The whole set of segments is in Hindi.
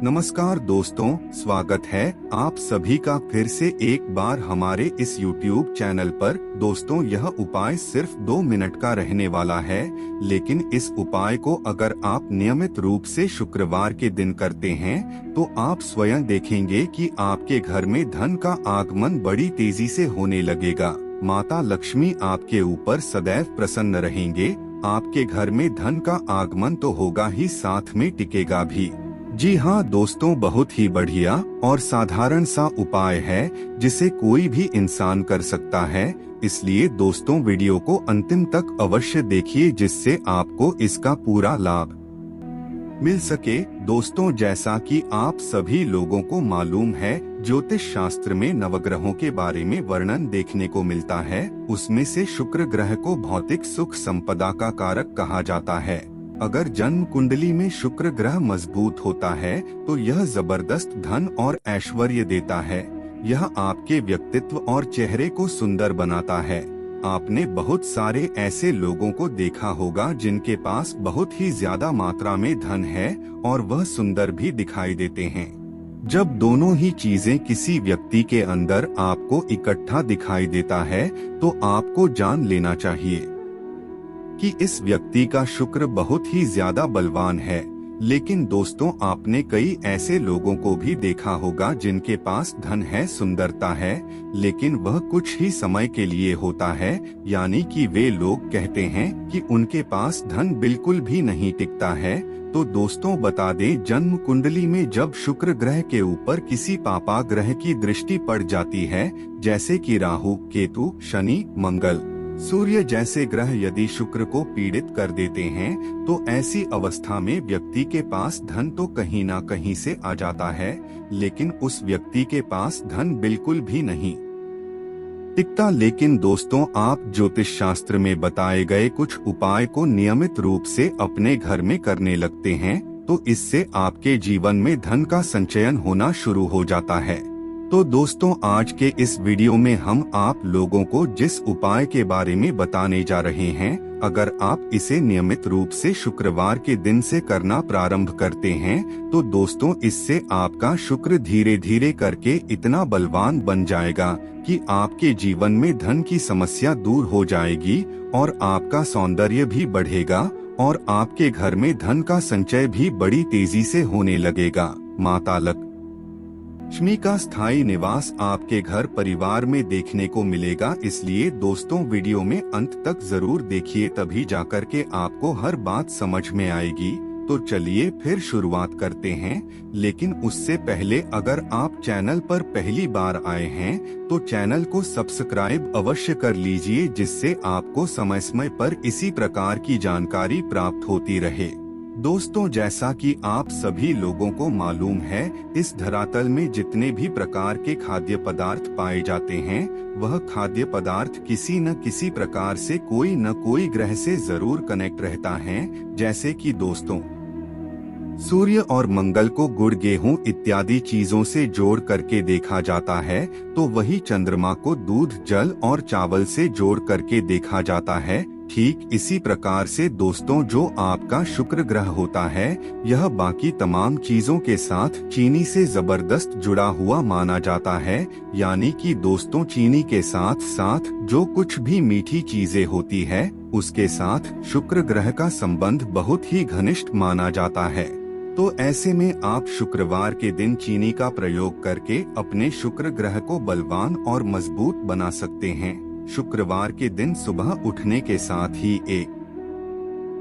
नमस्कार दोस्तों, स्वागत है आप सभी का फिर से एक बार हमारे इस YouTube चैनल पर। दोस्तों, यह उपाय सिर्फ 2 मिनट का रहने वाला है, लेकिन इस उपाय को अगर आप नियमित रूप से शुक्रवार के दिन करते हैं तो आप स्वयं देखेंगे कि आपके घर में धन का आगमन बड़ी तेजी से होने लगेगा। माता लक्ष्मी आपके ऊपर सदैव प्रसन्न रहेंगे। आपके घर में धन का आगमन तो होगा ही, साथ में टिकेगा भी। जी हाँ दोस्तों, बहुत ही बढ़िया और साधारण सा उपाय है जिसे कोई भी इंसान कर सकता है। इसलिए दोस्तों, वीडियो को अंतिम तक अवश्य देखिए जिससे आपको इसका पूरा लाभ मिल सके। दोस्तों, जैसा कि आप सभी लोगों को मालूम है, ज्योतिष शास्त्र में नवग्रहों के बारे में वर्णन देखने को मिलता है। उसमें से शुक्र ग्रह को भौतिक सुख संपदा का कारक कहा जाता है। अगर जन्म कुंडली में शुक्र ग्रह मजबूत होता है तो यह जबरदस्त धन और ऐश्वर्य देता है। यह आपके व्यक्तित्व और चेहरे को सुंदर बनाता है। आपने बहुत सारे ऐसे लोगों को देखा होगा जिनके पास बहुत ही ज्यादा मात्रा में धन है और वह सुंदर भी दिखाई देते हैं। जब दोनों ही चीजें किसी व्यक्ति के अंदर आपको इकट्ठा दिखाई देता है तो आपको जान लेना चाहिए कि इस व्यक्ति का शुक्र बहुत ही ज्यादा बलवान है। लेकिन दोस्तों, आपने कई ऐसे लोगों को भी देखा होगा जिनके पास धन है, सुंदरता है, लेकिन वह कुछ ही समय के लिए होता है। यानी कि वे लोग कहते हैं कि उनके पास धन बिल्कुल भी नहीं टिकता है। तो दोस्तों, बता दें, जन्म कुंडली में जब शुक्र ग्रह के ऊपर किसी पापा ग्रह की दृष्टि पड़ जाती है, जैसे कि राहु, केतु, शनि, मंगल, सूर्य जैसे ग्रह यदि शुक्र को पीड़ित कर देते हैं तो ऐसी अवस्था में व्यक्ति के पास धन तो कहीं ना कहीं से आ जाता है, लेकिन उस व्यक्ति के पास धन बिल्कुल भी नहीं टिकता। लेकिन दोस्तों, आप ज्योतिष शास्त्र में बताए गए कुछ उपाय को नियमित रूप से अपने घर में करने लगते हैं तो इससे आपके जीवन में धन का संचयन होना शुरू हो जाता है। तो दोस्तों, आज के इस वीडियो में हम आप लोगों को जिस उपाय के बारे में बताने जा रहे हैं, अगर आप इसे नियमित रूप से शुक्रवार के दिन से करना प्रारंभ करते हैं तो दोस्तों, इससे आपका शुक्र धीरे धीरे करके इतना बलवान बन जाएगा कि आपके जीवन में धन की समस्या दूर हो जाएगी और आपका सौंदर्य भी बढ़ेगा और आपके घर में धन का संचय भी बड़ी तेजी से होने लगेगा। माता लक्ष्मी का स्थायी निवास आपके घर परिवार में देखने को मिलेगा। इसलिए दोस्तों, वीडियो में अंत तक जरूर देखिए, तभी जाकर के आपको हर बात समझ में आएगी। तो चलिए फिर शुरुआत करते हैं। लेकिन उससे पहले अगर आप चैनल पर पहली बार आए हैं तो चैनल को सब्सक्राइब अवश्य कर लीजिए, जिससे आपको समय समय पर इसी प्रकार की जानकारी प्राप्त होती रहे। दोस्तों, जैसा कि आप सभी लोगों को मालूम है, इस धरातल में जितने भी प्रकार के खाद्य पदार्थ पाए जाते हैं वह खाद्य पदार्थ किसी न किसी प्रकार से कोई न कोई ग्रह से जरूर कनेक्ट रहता है। जैसे कि दोस्तों, सूर्य और मंगल को गुड़, गेहूं इत्यादि चीजों से जोड़ करके देखा जाता है, तो वही चंद्रमा को दूध, जल और चावल से जोड़ करके देखा जाता है। ठीक इसी प्रकार से दोस्तों, जो आपका शुक्र ग्रह होता है, यह बाकी तमाम चीजों के साथ चीनी से जबरदस्त जुड़ा हुआ माना जाता है। यानी कि दोस्तों, चीनी के साथ साथ जो कुछ भी मीठी चीजें होती है उसके साथ शुक्र ग्रह का संबंध बहुत ही घनिष्ठ माना जाता है। तो ऐसे में आप शुक्रवार के दिन चीनी का प्रयोग करके अपने शुक्र ग्रह को बलवान और मजबूत बना सकते हैं। शुक्रवार के दिन सुबह उठने के साथ ही एक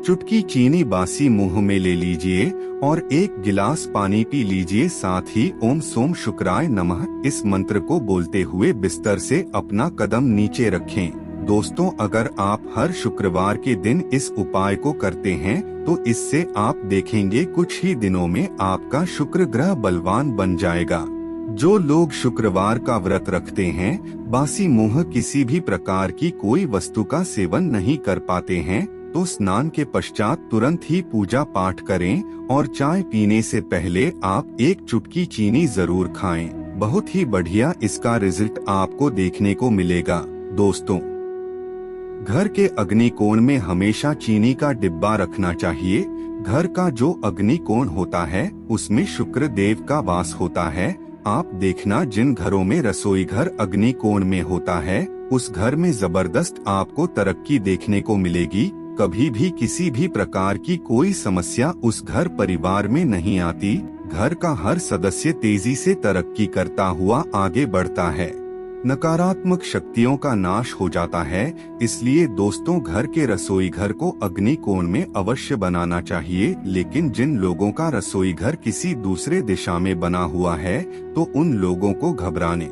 चुटकी चीनी बासी मुंह में ले लीजिए और 1 गिलास पानी पी लीजिए। साथ ही ओम सोम शुक्राय नमः इस मंत्र को बोलते हुए बिस्तर से अपना कदम नीचे रखें। दोस्तों, अगर आप हर शुक्रवार के दिन इस उपाय को करते हैं तो इससे आप देखेंगे कुछ ही दिनों में आपका शुक्र ग्रह बलवान बन जाएगा। जो लोग शुक्रवार का व्रत रखते हैं, बासी मुंह किसी भी प्रकार की कोई वस्तु का सेवन नहीं कर पाते हैं, तो स्नान के पश्चात तुरंत ही पूजा पाठ करें और चाय पीने से पहले आप 1 चुटकी चीनी जरूर खाएं। बहुत ही बढ़िया इसका रिजल्ट आपको देखने को मिलेगा। दोस्तों, घर के अग्नि कोण में हमेशा चीनी का डिब्बा रखना चाहिए। घर का जो अग्नि कोण होता है उसमें शुक्र देव का वास होता है। आप देखना जिन घरों में रसोई घर अग्नि कोण में होता है उस घर में जबरदस्त आपको तरक्की देखने को मिलेगी। कभी भी किसी भी प्रकार की कोई समस्या उस घर परिवार में नहीं आती। घर का हर सदस्य तेजी से तरक्की करता हुआ आगे बढ़ता है। नकारात्मक शक्तियों का नाश हो जाता है। इसलिए दोस्तों घर के रसोई घर को अग्नि कोण में अवश्य बनाना चाहिए। लेकिन जिन लोगों का रसोई घर किसी दूसरे दिशा में बना हुआ है तो उन लोगों को घबराने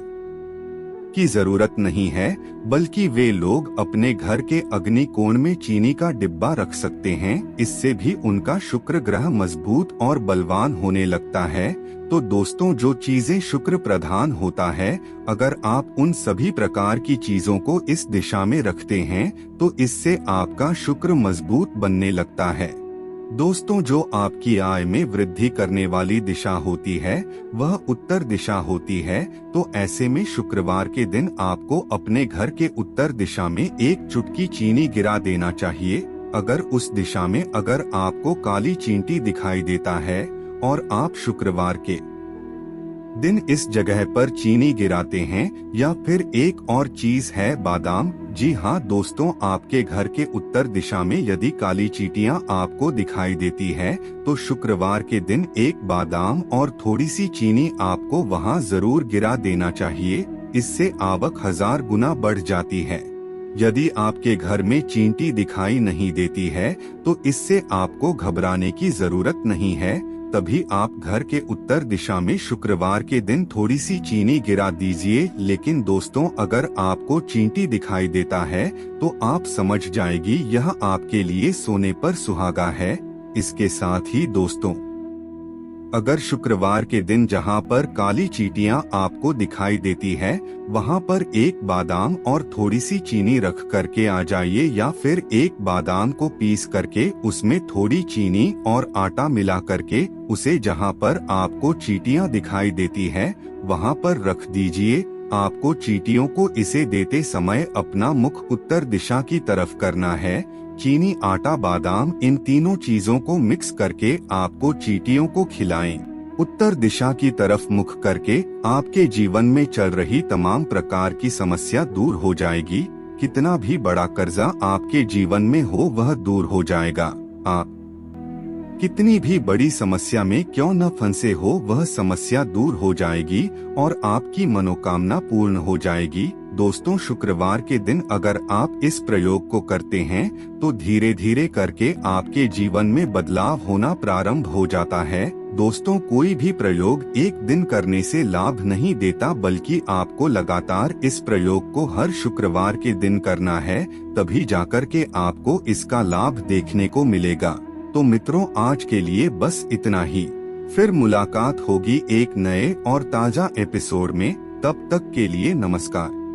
की जरूरत नहीं है, बल्कि वे लोग अपने घर के अग्नि कोण में चीनी का डिब्बा रख सकते हैं। इससे भी उनका शुक्र ग्रह मजबूत और बलवान होने लगता है। तो दोस्तों जो चीजें शुक्र प्रधान होता है, अगर आप उन सभी प्रकार की चीजों को इस दिशा में रखते हैं तो इससे आपका शुक्र मजबूत बनने लगता है। दोस्तों जो आपकी आय में वृद्धि करने वाली दिशा होती है वह उत्तर दिशा होती है। तो ऐसे में शुक्रवार के दिन आपको अपने घर के उत्तर दिशा में एक चुटकी चीनी गिरा देना चाहिए। अगर उस दिशा में अगर आपको काली चींटी दिखाई देता है और आप शुक्रवार के दिन इस जगह पर चीनी गिराते हैं, या फिर एक और चीज है बादाम। जी हाँ दोस्तों, आपके घर के उत्तर दिशा में यदि काली चींटियां आपको दिखाई देती है तो शुक्रवार के दिन एक बादाम और थोड़ी सी चीनी आपको वहां जरूर गिरा देना चाहिए। इससे आवक 1000 गुना बढ़ जाती है। यदि आपके घर में चींटी दिखाई नहीं देती है तो इससे आपको घबराने की जरूरत नहीं है। तभी आप घर के उत्तर दिशा में शुक्रवार के दिन थोड़ी सी चीनी गिरा दीजिए। लेकिन दोस्तों अगर आपको चींटी दिखाई देता है तो आप समझ जाएगी यह आपके लिए सोने पर सुहागा है। इसके साथ ही दोस्तों अगर शुक्रवार के दिन जहां पर काली चींटियां आपको दिखाई देती है वहां पर एक बादाम और थोड़ी सी चीनी रख करके आ जाइए, या फिर एक बादाम को पीस करके उसमें थोड़ी चीनी और आटा मिला करके उसे जहां पर आपको चींटियां दिखाई देती है वहां पर रख दीजिए। आपको चींटियों को इसे देते समय अपना मुख उत्तर दिशा की तरफ करना है। चीनी, आटा, बादाम इन तीनों चीजों को मिक्स करके आपको चींटियों को खिलाएं। उत्तर दिशा की तरफ मुख करके आपके जीवन में चल रही तमाम प्रकार की समस्या दूर हो जाएगी। कितना भी बड़ा कर्जा आपके जीवन में हो वह दूर हो जाएगा। आप कितनी भी बड़ी समस्या में क्यों न फंसे हो वह समस्या दूर हो जाएगी और आपकी मनोकामना पूर्ण हो जाएगी। दोस्तों शुक्रवार के दिन अगर आप इस प्रयोग को करते हैं तो धीरे धीरे करके आपके जीवन में बदलाव होना प्रारंभ हो जाता है। दोस्तों कोई भी प्रयोग एक दिन करने से लाभ नहीं देता, बल्कि आपको लगातार इस प्रयोग को हर शुक्रवार के दिन करना है, तभी जाकर के आपको इसका लाभ देखने को मिलेगा। तो मित्रों आज के लिए बस इतना ही। फिर मुलाकात होगी एक नए और ताजा एपिसोड में। तब तक के लिए नमस्कार।